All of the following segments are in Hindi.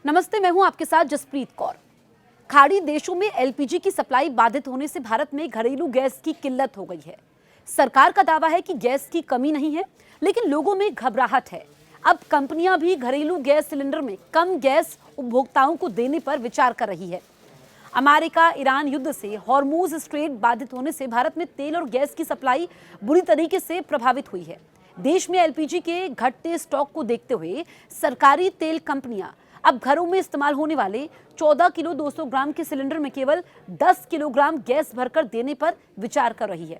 नमस्ते, मैं हूं आपके साथ जसप्रीत कौर। खाड़ी देशों में एलपीजी की सप्लाई बाधित होने से भारत में घरेलू गैस की किल्लत हो गई है। सरकार का दावा है कि गैस की कमी नहीं है, लेकिन लोगों में घबराहट है। अब कंपनियां भी घरेलू गैस सिलेंडर में कम गैस उपभोक्ताओं को देने पर विचार कर रही है। अमेरिका ईरान युद्ध से हॉर्मूज स्ट्रेट बाधित होने से भारत में तेल और गैस की सप्लाई बुरी तरीके से प्रभावित हुई है। देश में एलपीजी के घटते स्टॉक को देखते हुए सरकारी तेल कंपनियां अब घरों में इस्तेमाल होने वाले 14 किलो 200 ग्राम के सिलेंडर में केवल 10 किलोग्राम गैस भरकर देने पर विचार कर रही है।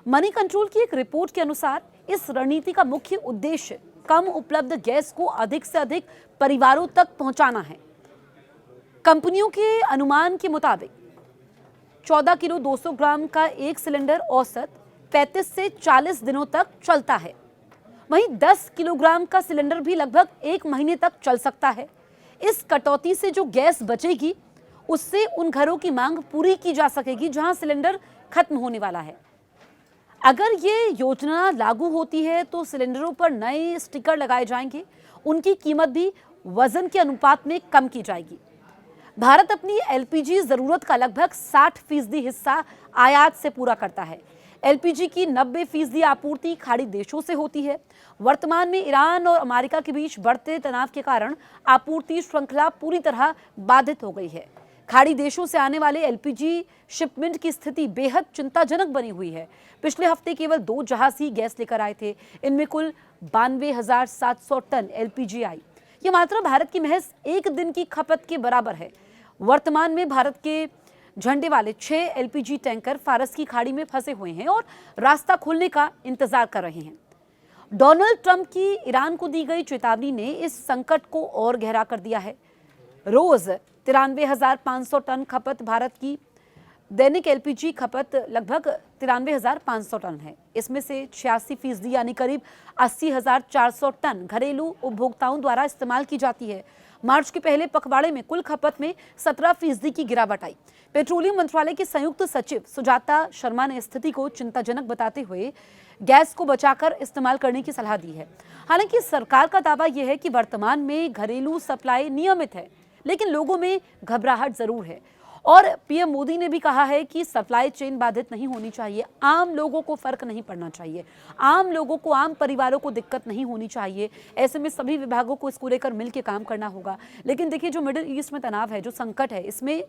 मनी कंट्रोल की एक रिपोर्ट के अनुसार इस रणनीति का मुख्य उद्देश्य कम उपलब्ध गैस को अधिक से अधिक परिवारों तक पहुंचाना है। कंपनियों के अनुमान के मुताबिक 14 किलो 200 ग्राम का एक सिलेंडर औसत 35 से 40 दिनों तक चलता है। वहीं 10 किलोग्राम का सिलेंडर भी लगभग 1 महीने तक चल सकता है। इस कटौती से जो गैस बचेगी उससे उन घरों की मांग पूरी की जा सकेगी जहां सिलेंडर खत्म होने वाला है। अगर ये योजना लागू होती है तो सिलेंडरों पर नए स्टिकर लगाए जाएंगे, उनकी कीमत भी वजन के अनुपात में कम की जाएगी। भारत अपनी एलपीजी जरूरत का लगभग 60% हिस्सा आयात से पूरा करता है। एलपीजी की 90% आपूर्ति खाड़ी देशों से होती है। वर्तमान में ईरान और अमेरिका के बीच बढ़ते तनाव के कारण आपूर्ति श्रृंखला पूरी तरह बाधित हो गई है। खाड़ी देशों से आने वाले एलपीजी शिपमेंट की स्थिति बेहद चिंताजनक बनी हुई है। पिछले हफ्ते केवल 2 जहाज ही गैस लेकर आए थे। इनमें कुल 92,700 टन एलपीजी आई। ये मात्रा भारत की महज एक दिन की खपत के बराबर है। वर्तमान में भारत के झंडे वाले 6 एलपीजी टैंकर फारस की खाड़ी में फंसे हुए हैं और रास्ता खुलने का इंतजार कर रहे हैं। डोनाल्ड ट्रंप की ईरान को दी गई चेतावनी ने इस संकट को और गहरा कर दिया है। रोज 93,500 टन खपत भारत की दैनिक एलपीजी खपत लगभग 93,500 टन है। इसमें से 86% यानी करीब 80,400 टन घरेलू उपभोक्ताओं द्वारा इस्तेमाल की जाती है। मार्च के पहले पखवाड़े में कुल खपत में 17% की गिरावट आई। पेट्रोलियम मंत्रालय के संयुक्त सचिव सुजाता शर्मा ने स्थिति को चिंताजनक बताते हुए गैस को बचाकर इस्तेमाल करने की सलाह दी है। हालांकि सरकार का दावा यह है कि वर्तमान में घरेलू सप्लाई नियमित है, लेकिन लोगों में घबराहट जरूर है। और पीएम मोदी ने भी कहा है कि सप्लाई चेन बाधित नहीं होनी चाहिए। आम लोगों को फर्क नहीं पड़ना चाहिए, आम लोगों को, आम परिवारों को दिक्कत नहीं होनी चाहिए। ऐसे में सभी विभागों को इसको लेकर मिलकर काम करना होगा। लेकिन देखिए, जो मिडिल ईस्ट में तनाव है, जो संकट है, इसमें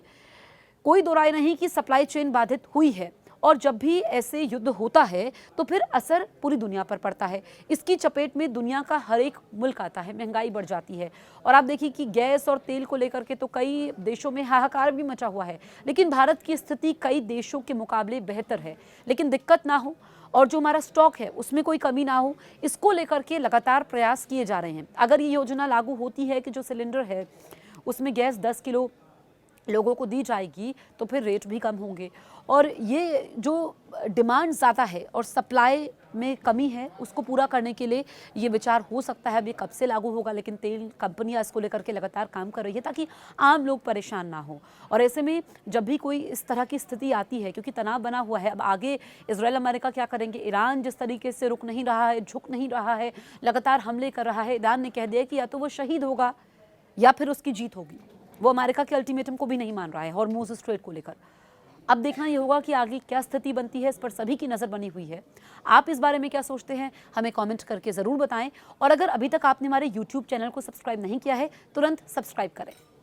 कोई दो राय नहीं कि सप्लाई चेन बाधित हुई है। और जब भी ऐसे युद्ध होता है तो फिर असर पूरी दुनिया पर पड़ता है। इसकी चपेट में दुनिया का हर एक मुल्क आता है, महंगाई बढ़ जाती है। और आप देखिए कि गैस और तेल को लेकर के तो कई देशों में हाहाकार भी मचा हुआ है, लेकिन भारत की स्थिति कई देशों के मुकाबले बेहतर है। लेकिन दिक्कत ना हो और जो हमारा स्टॉक है उसमें कोई कमी ना हो, इसको लेकर के लगातार प्रयास किए जा रहे हैं। अगर ये योजना लागू होती है कि जो सिलेंडर है उसमें गैस 10 किलो लोगों को दी जाएगी तो फिर रेट भी कम होंगे। और ये जो डिमांड ज़्यादा है और सप्लाई में कमी है, उसको पूरा करने के लिए ये विचार हो सकता है। अब ये कब से लागू होगा, लेकिन तेल कंपनियां इसको लेकर के लगातार काम कर रही है ताकि आम लोग परेशान ना हो। और ऐसे में जब भी कोई इस तरह की स्थिति आती है, क्योंकि तनाव बना हुआ है, अब आगे इजराइल अमेरिका क्या करेंगे, ईरान जिस तरीके से रुक नहीं रहा है, झुक नहीं रहा है, लगातार हमले कर रहा है। ईरान ने कह दिया कि या तो वो शहीद होगा या फिर उसकी जीत होगी। वो अमेरिका के अल्टीमेटम को भी नहीं मान रहा है हॉर्मूज स्ट्रेट को लेकर। अब देखना ये होगा कि आगे क्या स्थिति बनती है, इस पर सभी की नज़र बनी हुई है। आप इस बारे में क्या सोचते हैं, हमें कमेंट करके ज़रूर बताएं। और अगर अभी तक आपने हमारे YouTube चैनल को सब्सक्राइब नहीं किया है, तुरंत सब्सक्राइब करें।